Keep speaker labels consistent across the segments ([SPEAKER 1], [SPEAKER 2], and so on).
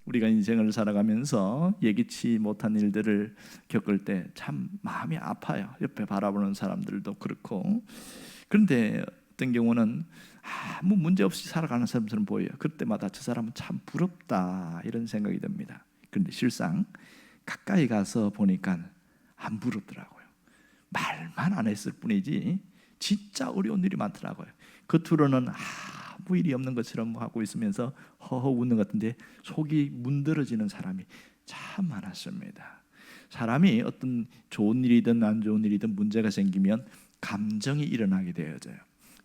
[SPEAKER 1] 우리가 인생을 살아가면서 예기치 못한 일들을 겪을 때 참 마음이 아파요. 옆에 바라보는 사람들도 그렇고. 그런데 어떤 경우는 아무 문제 없이 살아가는 사람처럼 보여요. 그때마다 저 사람은 참 부럽다 이런 생각이 듭니다. 그런데 실상 가까이 가서 보니까 안 부럽더라고요. 말만 안 했을 뿐이지 진짜 어려운 일이 많더라고요. 겉으로는 아무 일이 없는 것처럼 하고 있으면서 허허 웃는 것 같은데 속이 문드러지는 사람이 참 많았습니다. 사람이 어떤 좋은 일이든 안 좋은 일이든 문제가 생기면 감정이 일어나게 되어져요.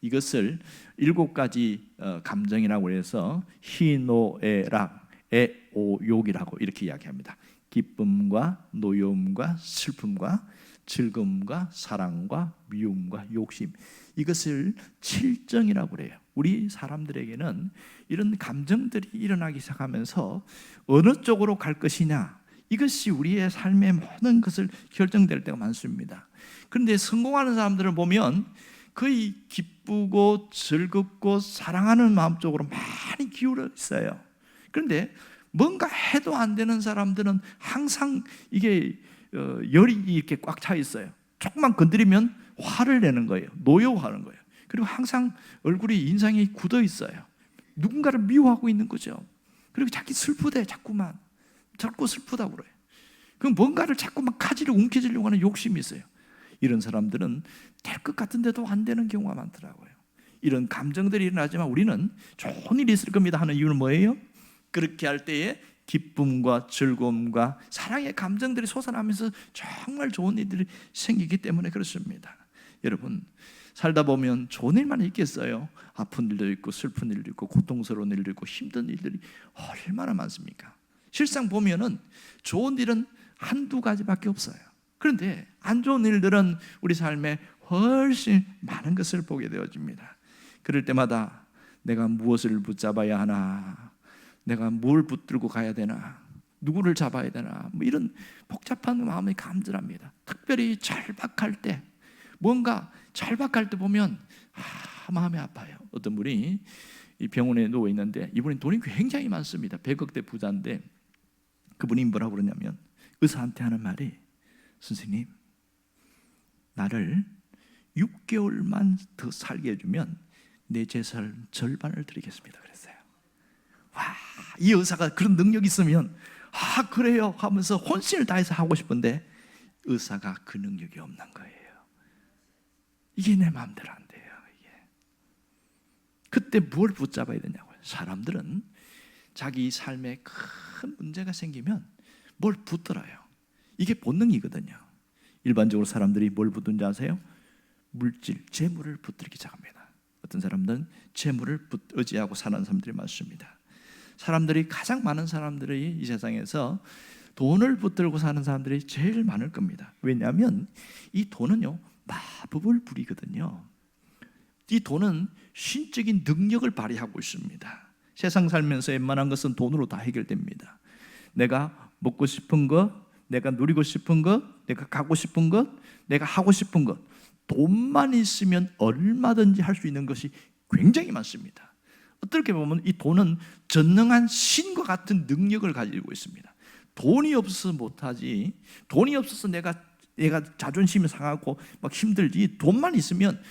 [SPEAKER 1] 이것을 7가지 감정이라고 해서 희노애락, 애오욕이라고 이렇게 이야기합니다. 기쁨과 노여움과 슬픔과 즐거움과 사랑과 미움과 욕심, 이것을 7정이라고 그래요. 우리 사람들에게는 이런 감정들이 일어나기 시작하면서 어느 쪽으로 갈 것이냐, 이것이 우리의 삶의 모든 것을 결정될 때가 많습니다. 그런데 성공하는 사람들을 보면 거의 기쁘고 즐겁고 사랑하는 마음 쪽으로 많이 기울어 있어요. 그런데 뭔가 해도 안 되는 사람들은 항상 이게 열이 이렇게 꽉 차 있어요. 조금만 건드리면 화를 내는 거예요. 노여워하는 거예요. 그리고 항상 얼굴이 인상이 굳어 있어요. 누군가를 미워하고 있는 거죠. 그리고 자기 슬프대 자꾸만 자꾸 슬프다고 그래요. 그럼 뭔가를 자꾸만 가지를 움켜쥐려고 하는 욕심이 있어요. 이런 사람들은 될 것 같은데도 안 되는 경우가 많더라고요. 이런 감정들이 일어나지만 우리는 좋은 일이 있을 겁니다 하는 이유는 뭐예요? 그렇게 할 때에 기쁨과 즐거움과 사랑의 감정들이 솟아나면서 정말 좋은 일들이 생기기 때문에 그렇습니다. 여러분, 살다 보면 좋은 일만 있겠어요? 아픈 일도 있고 슬픈 일도 있고 고통스러운 일도 있고 힘든 일들이 얼마나 많습니까? 실상 보면은 좋은 일은 한두 가지밖에 없어요. 그런데 안 좋은 일들은 우리 삶에 훨씬 많은 것을 보게 되어집니다. 그럴 때마다 내가 무엇을 붙잡아야 하나, 내가 뭘 붙들고 가야 되나, 누구를 잡아야 되나, 뭐 이런 복잡한 마음이 감들합니다. 특별히 절박할 때, 뭔가 절박할 때 보면 마음이 아파요. 어떤 분이 이 병원에 누워 있는데 이분이 돈이 굉장히 많습니다. 100억대 부자인데 그분이 뭐라고 그러냐면 의사한테 하는 말이, 선생님, 나를 6개월만 더 살게 해주면 내 재산 절반을 드리겠습니다 그랬어요. 와, 이 의사가 그런 능력이 있으면 그래요 하면서 혼신을 다해서 하고 싶은데 의사가 그 능력이 없는 거예요. 이게 내 마음대로 안 돼요. 이게. 그때 뭘 붙잡아야 되냐고요. 사람들은 자기 삶에 큰 문제가 생기면 뭘 붙들어요. 이게 본능이거든요. 일반적으로 사람들이 뭘 붙든지 아세요? 물질, 재물을 붙들기 시작합니다. 어떤 사람들은 재물을 의지하고 사는 사람들이 많습니다. 사람들이 가장 많은 사람들이 이 세상에서 돈을 붙들고 사는 사람들이 제일 많을 겁니다. 왜냐하면 이 돈은요 마법을 부리거든요. 이 돈은 신적인 능력을 발휘하고 있습니다. 세상 살면서 웬만한 것은 돈으로 다 해결됩니다. 내가 먹고 싶은 것, 내가 누리고 싶은 것, 내가 가고 싶은 것, 내가 하고 싶은 것, 돈만 있으면 얼마든지 할 수 있는 것이 굉장히 많습니다. 어떻게 보면 이 돈은 전능한 신과 같은 능력을 가지고 있습니다. 돈이 없어서 못하지, 돈이 없어서 내가 자존심이 상하고 막 힘들지, 돈만 있으면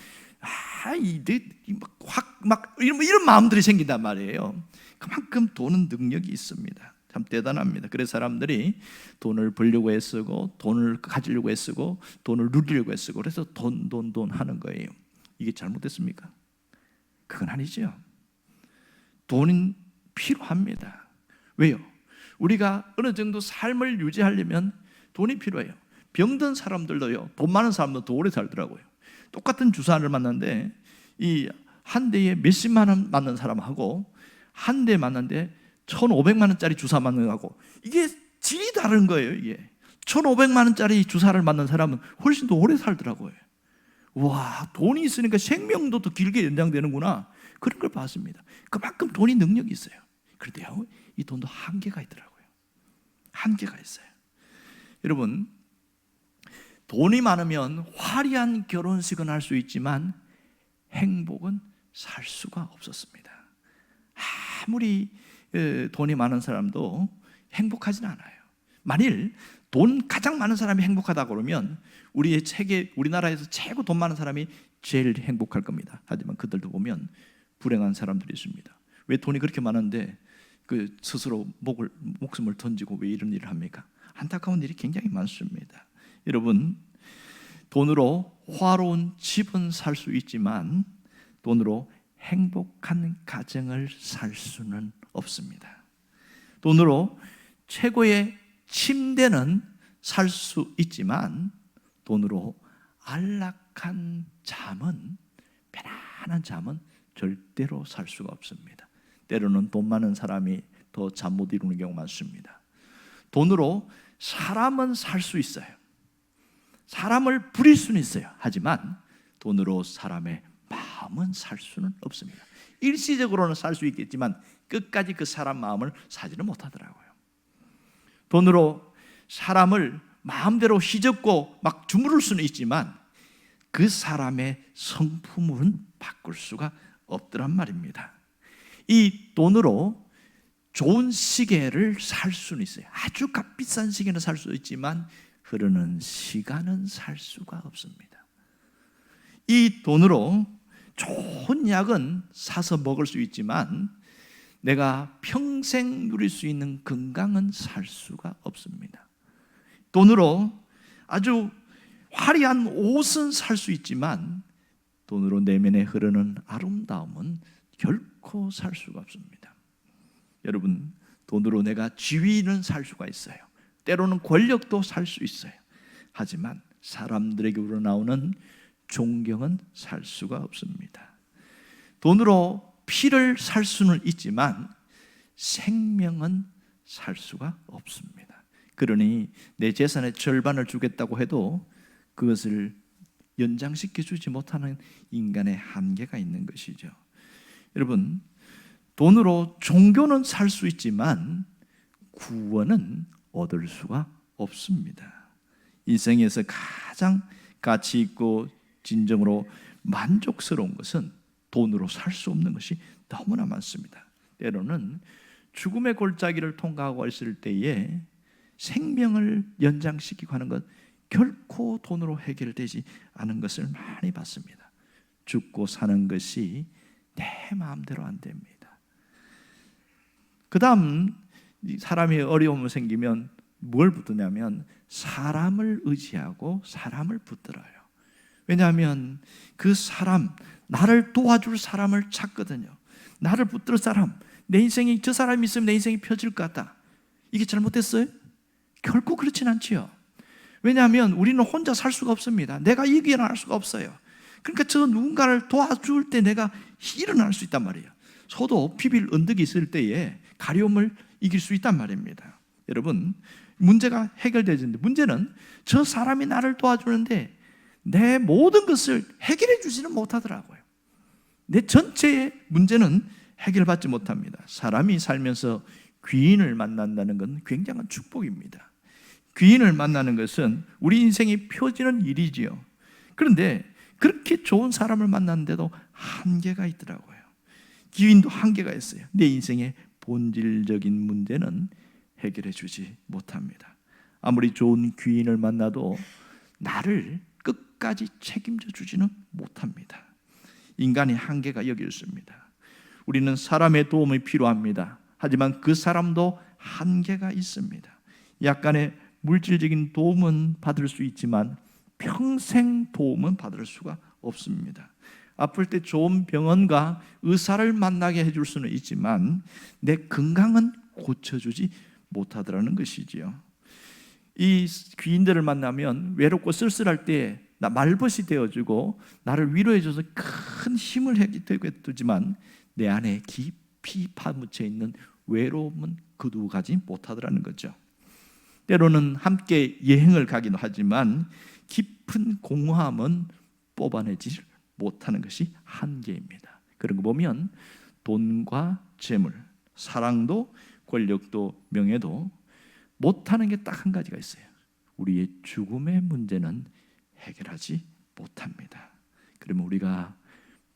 [SPEAKER 1] 이런 마음들이 생긴단 말이에요. 그만큼 돈은 능력이 있습니다. 참 대단합니다. 그래서 사람들이 돈을 벌려고 애쓰고 돈을 가지려고 애쓰고 돈을 누리려고 애쓰고 그래서 돈 하는 거예요. 이게 잘못됐습니까? 그건 아니죠. 돈은 필요합니다. 왜요? 우리가 어느 정도 삶을 유지하려면 돈이 필요해요. 병든 사람들도요, 돈 많은 사람도 더 오래 살더라고요. 똑같은 주사를 맞는데 이 한 대에 몇십만 원 맞는 사람하고 한 대 맞는데 1,500만 원짜리 주사 맞는 거하고 이게 질이 다른 거예요. 이게 1,500만 원짜리 주사를 맞는 사람은 훨씬 더 오래 살더라고요. 와, 돈이 있으니까 생명도 더 길게 연장되는구나, 그런 걸 봤습니다. 그만큼 돈이 능력이 있어요. 그런데요, 이 돈도 한계가 있더라고요. 한계가 있어요. 여러분, 돈이 많으면 화려한 결혼식은 할 수 있지만 행복은 살 수가 없었습니다. 아무리 돈이 많은 사람도 행복하지는 않아요. 만일 돈 가장 많은 사람이 행복하다 그러면 우리나라에서 최고 돈 많은 사람이 제일 행복할 겁니다. 하지만 그들도 보면 불행한 사람들이 있습니다. 왜 돈이 그렇게 많은데 스스로 목숨을 던지고 왜 이런 일을 합니까? 안타까운 일이 굉장히 많습니다. 여러분, 돈으로 화로운 집은 살 수 있지만 돈으로 행복한 가정을 살 수는 없습니다. 돈으로 최고의 침대는 살 수 있지만 돈으로 안락한 잠은, 편안한 잠은 절대로 살 수가 없습니다. 때로는 돈 많은 사람이 더 잠 못 이루는 경우가 많습니다. 돈으로 사람은 살 수 있어요. 사람을 부릴 수는 있어요. 하지만 돈으로 사람의 마음은 살 수는 없습니다. 일시적으로는 살 수 있겠지만 끝까지 그 사람 마음을 사지는 못하더라고요. 돈으로 사람을 마음대로 휘젓고 막 주무를 수는 있지만 그 사람의 성품은 바꿀 수가 없더란 말입니다. 이 돈으로 좋은 시계를 살 수는 있어요. 아주 값비싼 시계는 살 수 있지만 흐르는 시간은 살 수가 없습니다. 이 돈으로 좋은 약은 사서 먹을 수 있지만 내가 평생 누릴 수 있는 건강은 살 수가 없습니다. 돈으로 아주 화려한 옷은 살 수 있지만 돈으로 내면에 흐르는 아름다움은 결코 살 수가 없습니다. 여러분, 돈으로 내가 지위는 살 수가 있어요. 때로는 권력도 살 수 있어요. 하지만 사람들에게 우러나오는 존경은 살 수가 없습니다. 돈으로 피를 살 수는 있지만 생명은 살 수가 없습니다. 그러니 내 재산의 절반을 주겠다고 해도 그것을 연장시켜 주지 못하는 인간의 한계가 있는 것이죠. 여러분, 돈으로 종교는 살 수 있지만 구원은 얻을 수가 없습니다. 인생에서 가장 가치 있고 진정으로 만족스러운 것은 돈으로 살 수 없는 것이 너무나 많습니다. 때로는 죽음의 골짜기를 통과하고 있을 때에 생명을 연장시키고 하는 것 결코 돈으로 해결되지 않은 것을 많이 봤습니다. 죽고 사는 것이 내 마음대로 안 됩니다. 그 다음 사람이 어려움이 생기면 뭘 붙드냐면 사람을 의지하고 사람을 붙들어요. 왜냐하면 그 사람, 나를 도와줄 사람을 찾거든요. 나를 붙들 사람, 내 인생이 저 사람이 있으면 내 인생이 펴질 것 같다. 이게 잘못됐어요? 결코 그렇진 않지요. 왜냐하면 우리는 혼자 살 수가 없습니다. 내가 일어날 수가 없어요. 그러니까 저 누군가를 도와줄 때 내가 일어날 수 있단 말이에요. 소도 비빌 언덕이 있을 때에 가려움을 이길 수 있단 말입니다. 여러분, 문제가 해결되는데 문제는 저 사람이 나를 도와주는데 내 모든 것을 해결해 주지는 못하더라고요. 내 전체의 문제는 해결받지 못합니다. 사람이 살면서 귀인을 만난다는 건 굉장한 축복입니다. 귀인을 만나는 것은 우리 인생이 펴지는 일이지요. 그런데 그렇게 좋은 사람을 만났는데도 한계가 있더라고요. 귀인도 한계가 있어요. 내 인생의 본질적인 문제는 해결해 주지 못합니다. 아무리 좋은 귀인을 만나도 나를 끝까지 책임져 주지는 못합니다. 인간이 한계가 여기 있습니다. 우리는 사람의 도움이 필요합니다. 하지만 그 사람도 한계가 있습니다. 약간의 물질적인 도움은 받을 수 있지만 평생 도움은 받을 수가 없습니다. 아플 때 좋은 병원과 의사를 만나게 해줄 수는 있지만 내 건강은 고쳐주지 못하더라는 것이지요. 이 귀인들을 만나면 외롭고 쓸쓸할 때 나 말벗이 되어주고 나를 위로해줘서 큰 힘을 되지만 내 안에 깊이 파묻혀 있는 외로움은 거두어가지 못하더라는 거죠. 때로는 함께 여행을 가기도 하지만 깊은 공허함은 뽑아내지 못하는 것이 한계입니다. 그런 거 보면 돈과 재물, 사랑도 권력도 명예도 못하는 게 딱 한 가지가 있어요. 우리의 죽음의 문제는 해결하지 못합니다. 그러면 우리가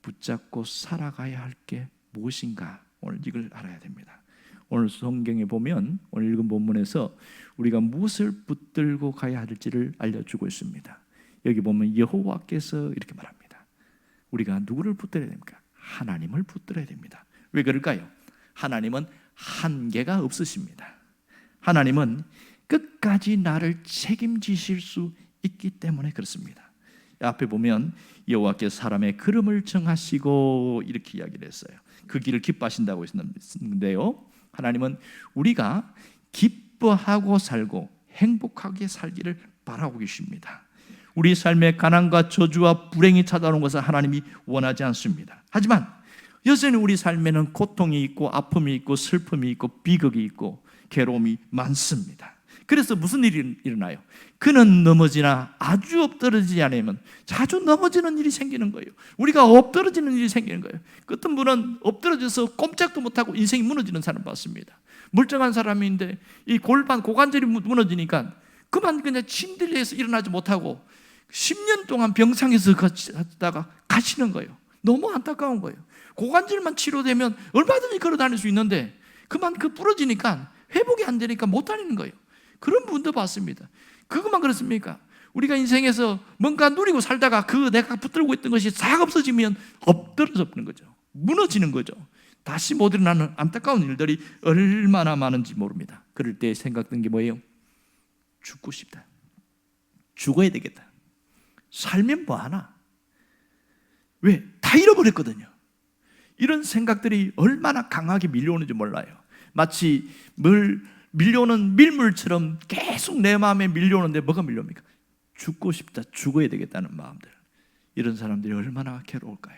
[SPEAKER 1] 붙잡고 살아가야 할 게 무엇인가? 오늘 이걸 알아야 됩니다. 오늘 성경에 보면 오늘 읽은 본문에서 우리가 무엇을 붙들고 가야 할지를 알려주고 있습니다. 여기 보면 여호와께서 이렇게 말합니다. 우리가 누구를 붙들어야 됩니까? 하나님을 붙들어야 됩니다. 왜 그럴까요? 하나님은 한계가 없으십니다. 하나님은 끝까지 나를 책임지실 수 있기 때문에 그렇습니다. 앞에 보면 여호와께서 사람의 걸음을 정하시고 이렇게 이야기를 했어요. 그 길을 기뻐하신다고 했는데요, 하나님은 우리가 기뻐하고 살고 행복하게 살기를 바라고 계십니다. 우리 삶에 가난과 저주와 불행이 찾아오는 것을 하나님이 원하지 않습니다. 하지만 여전히 우리 삶에는 고통이 있고 아픔이 있고 슬픔이 있고 비극이 있고 괴로움이 많습니다. 그래서 무슨 일이 일어나요? 그는 넘어지나 아주 엎드러지지 않으면 자주 넘어지는 일이 생기는 거예요. 우리가 엎드러지는 일이 생기는 거예요. 어떤 분은 엎드러져서 꼼짝도 못하고 인생이 무너지는 사람 봤습니다. 멀쩡한 사람인데 이 골반 고관절이 무너지니까 그만 그냥 침대에서 일어나지 못하고 10년 동안 병상에서 걷다가 가시는 거예요. 너무 안타까운 거예요. 고관절만 치료되면 얼마든지 걸어 다닐 수 있는데 그만 부러지니까 회복이 안 되니까 못 다니는 거예요. 그런 분도 봤습니다. 그것만 그렇습니까? 우리가 인생에서 뭔가 누리고 살다가 내가 붙들고 있던 것이 싹 없어지면 엎드러져 버리는 거죠. 무너지는 거죠. 다시 못 일어나는 안타까운 일들이 얼마나 많은지 모릅니다. 그럴 때 생각든 게 뭐예요? 죽고 싶다. 죽어야 되겠다. 살면 뭐하나? 왜? 다 잃어버렸거든요. 이런 생각들이 얼마나 강하게 밀려오는지 몰라요. 마치 밀려오는 밀물처럼 계속 내 마음에 밀려오는데 뭐가 밀려옵니까? 죽고 싶다, 죽어야 되겠다는 마음들. 이런 사람들이 얼마나 괴로울까요?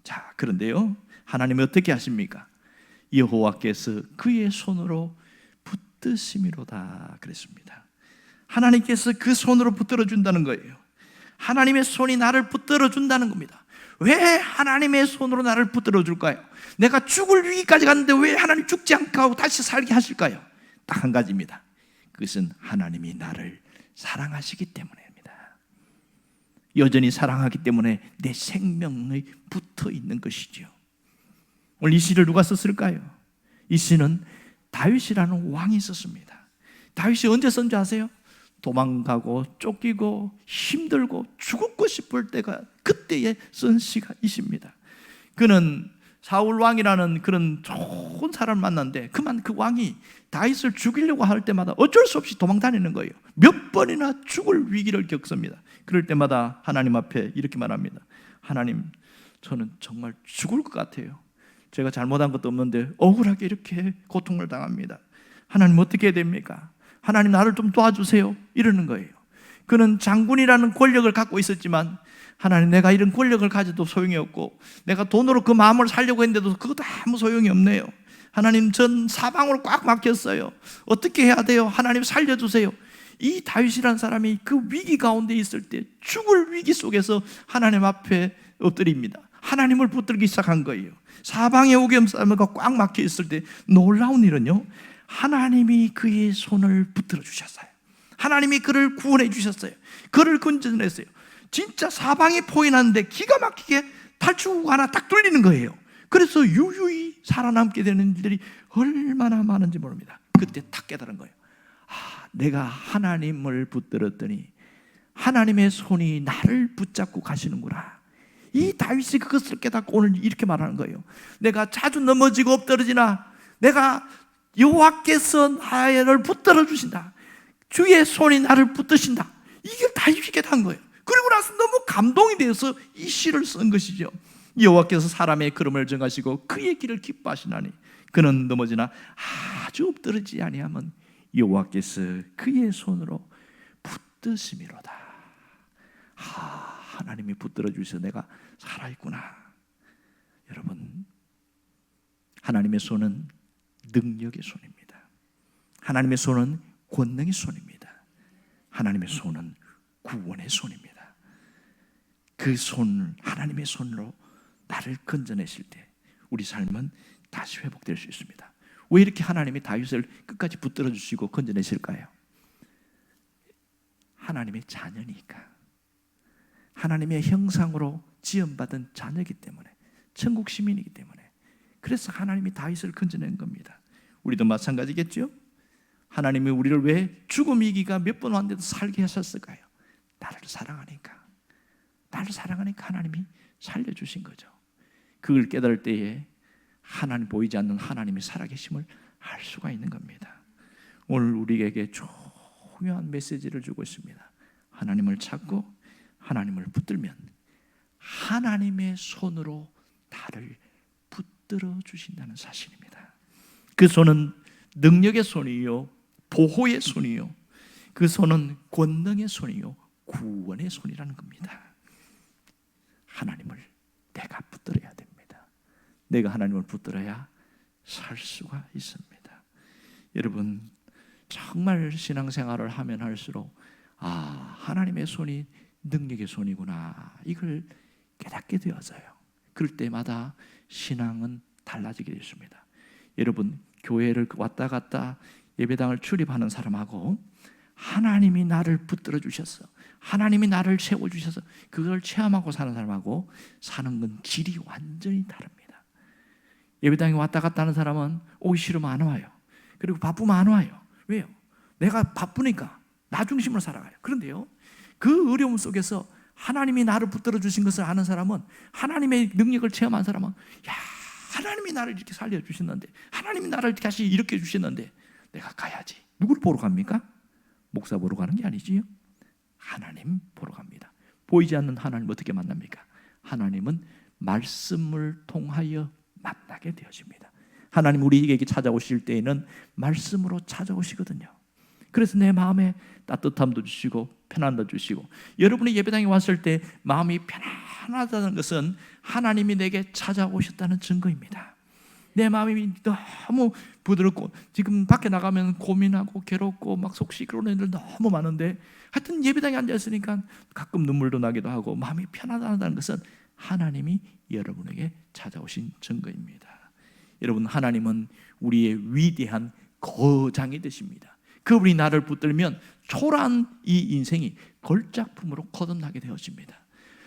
[SPEAKER 1] 자, 그런데요, 하나님이 어떻게 하십니까? 여호와께서 그의 손으로 붙드심이로다 그랬습니다. 하나님께서 그 손으로 붙들어 준다는 거예요. 하나님의 손이 나를 붙들어 준다는 겁니다. 왜 하나님의 손으로 나를 붙들어 줄까요? 내가 죽을 위기까지 갔는데 왜 하나님 죽지 않게 하고 다시 살게 하실까요? 딱 한 가지입니다. 그것은 하나님이 나를 사랑하시기 때문입니다. 여전히 사랑하기 때문에 내 생명이 붙어 있는 것이죠. 오늘 이 시를 누가 썼을까요? 이 시는 다윗이라는 왕이 썼습니다. 다윗이 언제 쓴지 아세요? 도망가고 쫓기고 힘들고 죽고 싶을 때가 그때에 쓴 시가 이 시입니다. 그는 사울 왕이라는 그런 좋은 사람을 만났는데 그만 그 왕이 다윗을 죽이려고 할 때마다 어쩔 수 없이 도망 다니는 거예요. 몇 번이나 죽을 위기를 겪습니다. 그럴 때마다 하나님 앞에 이렇게 말합니다. 하나님, 저는 정말 죽을 것 같아요. 제가 잘못한 것도 없는데 억울하게 이렇게 고통을 당합니다. 하나님 어떻게 해야 됩니까? 하나님 나를 좀 도와주세요. 이러는 거예요. 그는 장군이라는 권력을 갖고 있었지만 하나님, 내가 이런 권력을 가져도 소용이 없고 내가 돈으로 그 마음을 살려고 했는데도 그것도 아무 소용이 없네요. 하나님, 전 사방으로 꽉 막혔어요. 어떻게 해야 돼요? 하나님 살려주세요. 이 다윗이라는 사람이 그 위기 가운데 있을 때 죽을 위기 속에서 하나님 앞에 엎드립니다. 하나님을 붙들기 시작한 거예요. 사방에 오염살과 꽉 막혀 있을 때 놀라운 일은요, 하나님이 그의 손을 붙들어 주셨어요. 하나님이 그를 구원해 주셨어요. 그를 건져냈어요. 진짜 사방이 포인하는데 기가 막히게 탈출구가 하나 딱 뚫리는 거예요. 그래서 유유히 살아남게 되는 일들이 얼마나 많은지 모릅니다. 그때 딱 깨달은 거예요. 내가 하나님을 붙들었더니 하나님의 손이 나를 붙잡고 가시는구나. 이 다윗이 그것을 깨닫고 오늘 이렇게 말하는 거예요. 내가 자주 넘어지고 엎드러지나 내가 여호와께서 나를 붙들어 주신다. 주의 손이 나를 붙드신다. 이게 다윗이 깨달은 거예요. 그리고 나서 너무 감동이 되어서 이 시를 쓴 것이죠. 여호와께서 사람의 걸음을 정하시고 그의 길을 기뻐하시나니 그는 넘어지나 아주 엎드러지지 아니하면 여호와께서 그의 손으로 붙드심이로다. 하나님이 붙들어 주셔서 내가 살아있구나. 여러분, 하나님의 손은 능력의 손입니다. 하나님의 손은 권능의 손입니다. 하나님의 손은 구원의 손입니다. 그 손, 하나님의 손으로 나를 건져내실 때 우리 삶은 다시 회복될 수 있습니다. 왜 이렇게 하나님이 다윗을 끝까지 붙들어 주시고 건져내실까요? 하나님의 자녀니까, 하나님의 형상으로 지음받은 자녀이기 때문에, 천국 시민이기 때문에, 그래서 하나님이 다윗을 건져낸 겁니다. 우리도 마찬가지겠죠? 하나님이 우리를 왜 죽음 위기가 몇 번 왔는데도 살게 하셨을까요? 나를 사랑하니까. 나를 사랑하니까 하나님이 살려주신 거죠. 그걸 깨달을 때에 하나님, 보이지 않는 하나님의 살아계심을 알 수가 있는 겁니다. 오늘 우리에게 중요한 메시지를 주고 있습니다. 하나님을 찾고 하나님을 붙들면 하나님의 손으로 나를 붙들어 주신다는 사실입니다. 그 손은 능력의 손이요, 보호의 손이요, 그 손은 권능의 손이요, 구원의 손이라는 겁니다. 하나님을 내가 붙들어야 됩니다. 내가 하나님을 붙들어야 살 수가 있습니다. 여러분, 정말 신앙생활을 하면 할수록 하나님의 손이 능력의 손이구나, 이걸 깨닫게 되어져요. 그럴 때마다 신앙은 달라지게 되었습니다. 여러분, 교회를 왔다 갔다 예배당을 출입하는 사람하고 하나님이 나를 붙들어 주셔서, 하나님이 나를 세워주셔서 그걸 체험하고 사는 사람하고 사는 건 질이 완전히 다릅니다. 예배당에 왔다 갔다 하는 사람은 오기 싫으면 안 와요. 그리고 바쁘면 안 와요. 왜요? 내가 바쁘니까 나 중심으로 살아가요. 그런데요, 그 어려움 속에서 하나님이 나를 붙들어 주신 것을 아는 사람은, 하나님의 능력을 체험한 사람은, 야, 하나님이 나를 이렇게 살려주셨는데, 하나님이 나를 다시 이렇게 주셨는데 내가 가야지. 누구를 보러 갑니까? 목사 보러 가는 게 아니지요. 하나님 보러 갑니다. 보이지 않는 하나님 어떻게 만납니까? 하나님은 말씀을 통하여 만나게 되어집니다. 하나님 우리에게 찾아오실 때에는 말씀으로 찾아오시거든요. 그래서 내 마음에 따뜻함도 주시고 편안함도 주시고, 여러분이 예배당에 왔을 때 마음이 편안하다는 것은 하나님이 내게 찾아오셨다는 증거입니다. 내 마음이 너무 부드럽고, 지금 밖에 나가면 고민하고 괴롭고 막 속 시끄러운 애들 너무 많은데, 하여튼 예배당에 앉아있으니까 가끔 눈물도 나기도 하고 마음이 편안하다는 것은 하나님이 여러분에게 찾아오신 증거입니다. 여러분, 하나님은 우리의 위대한 거장이 되십니다. 그분이 나를 붙들면 초라한 이 인생이 걸작품으로 거듭나게 되어집니다.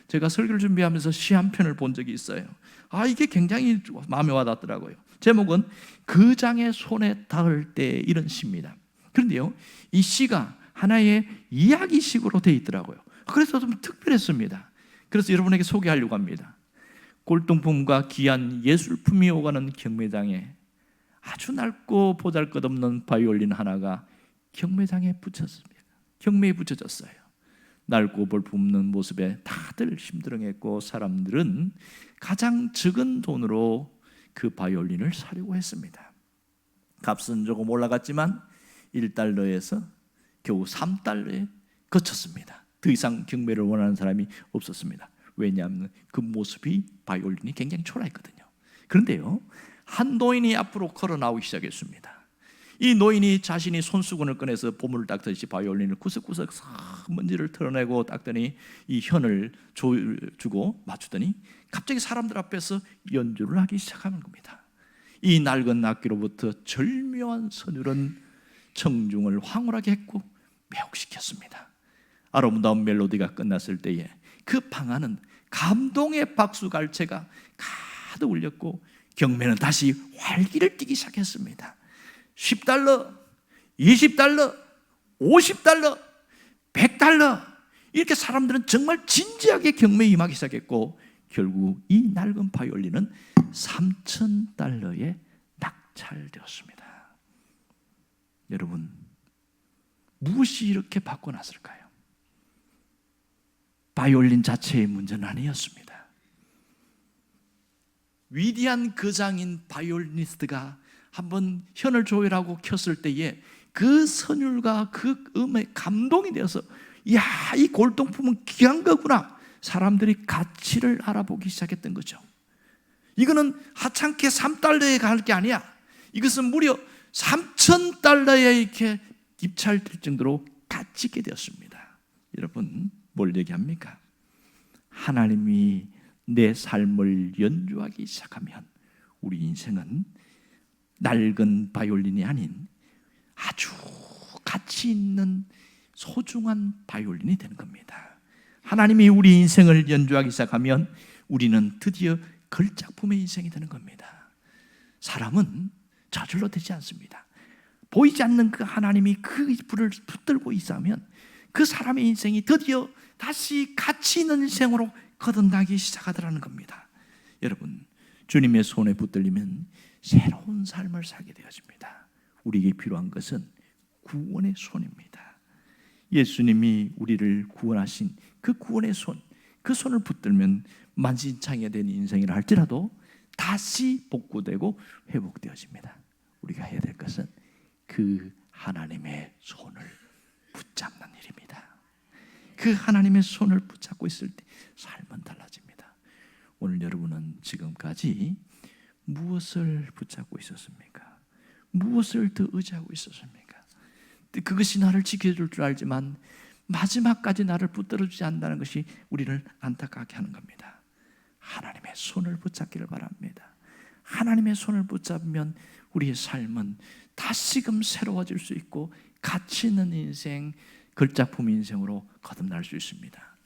[SPEAKER 1] 제가 설교를 준비하면서 시 한 편을 본 적이 있어요. 이게 굉장히 마음에 와닿더라고요. 제목은 그 장의 손에 닿을 때, 이런 시입니다. 그런데요, 이 시가 하나의 이야기식으로 되어 있더라고요. 그래서 좀 특별했습니다. 그래서 여러분에게 소개하려고 합니다. 골동품과 귀한 예술품이 오가는 경매장에 아주 낡고 보잘것없는 바이올린 하나가 경매장에 붙였습니다. 경매에 붙여졌어요. 낡고 볼품없는 모습에 다들 힘들어했고, 사람들은 가장 적은 돈으로 그 바이올린을 사려고 했습니다. 값은 조금 올라갔지만 1달러에서 겨우 3달러에 그쳤습니다. 더 이상 경매를 원하는 사람이 없었습니다. 왜냐하면 그 모습이, 바이올린이 굉장히 초라했거든요. 그런데요, 한 노인이 앞으로 걸어 나오기 시작했습니다. 이 노인이 자신이 손수건을 꺼내서 보물을 닦듯이 바이올린을 구석구석 먼지를 털어내고 닦더니 이 현을 주고 맞추더니 갑자기 사람들 앞에서 연주를 하기 시작하는 겁니다. 이 낡은 악기로부터 절묘한 선율은 청중을 황홀하게 했고 매혹시켰습니다. 아름다운 멜로디가 끝났을 때에 그 방안은 감동의 박수갈채가 가득 울렸고, 경매는 다시 활기를 띠기 시작했습니다. 10달러, 20달러, 50달러, 100달러, 이렇게 사람들은 정말 진지하게 경매에 임하기 시작했고, 결국 이 낡은 바이올린은 3,000달러에 낙찰되었습니다. 여러분, 무엇이 이렇게 바꿔놨을까요? 바이올린 자체의 문제는 아니었습니다. 위대한 거장인 바이올리니스트가 한번 현을 조율하고 켰을 때에 그 선율과 그 음에 감동이 되어서, 이야, 이 골동품은 귀한 거구나, 사람들이 가치를 알아보기 시작했던 거죠. 이거는 하찮게 3달러에 갈 게 아니야. 이것은 무려 3,000달러에 이렇게 입찰될 정도로 가치 있게 되었습니다. 여러분, 뭘 얘기합니까? 하나님이 내 삶을 연주하기 시작하면 우리 인생은 낡은 바이올린이 아닌 아주 가치 있는 소중한 바이올린이 되는 겁니다. 하나님이 우리 인생을 연주하기 시작하면 우리는 드디어 걸작품의 인생이 되는 겁니다. 사람은 저절로 되지 않습니다. 보이지 않는 그 하나님이 그 불을 붙들고 있으면 그 사람의 인생이 드디어 다시 가치 있는 인생으로 거듭나기 시작하더라는 겁니다. 여러분, 주님의 손에 붙들리면 새로운 삶을 살게 되어집니다. 우리에게 필요한 것은 구원의 손입니다. 예수님이 우리를 구원하신 그 구원의 손, 그 손을 붙들면 만신창이가 된 인생이라 할지라도 다시 복구되고 회복되어집니다. 우리가 해야 될 것은 그 하나님의 손을 붙잡는 일입니다. 그 하나님의 손을 붙잡고 있을 때 삶은 달라집니다. 오늘 여러분은 지금까지 무엇을 붙잡고 있었습니까? 무엇을 더 의지하고 있었습니까? 그것이 나를 지켜줄 줄 알지만 마지막까지 나를 붙들어주지 않는다는 것이 우리를 안타깝게 하는 겁니다. 하나님의 손을 붙잡기를 바랍니다. 하나님의 손을 붙잡으면 우리의 삶은 다시금 새로워질 수 있고 가치 있는 인생, 걸작품 인생으로 거듭날 수 있습니다.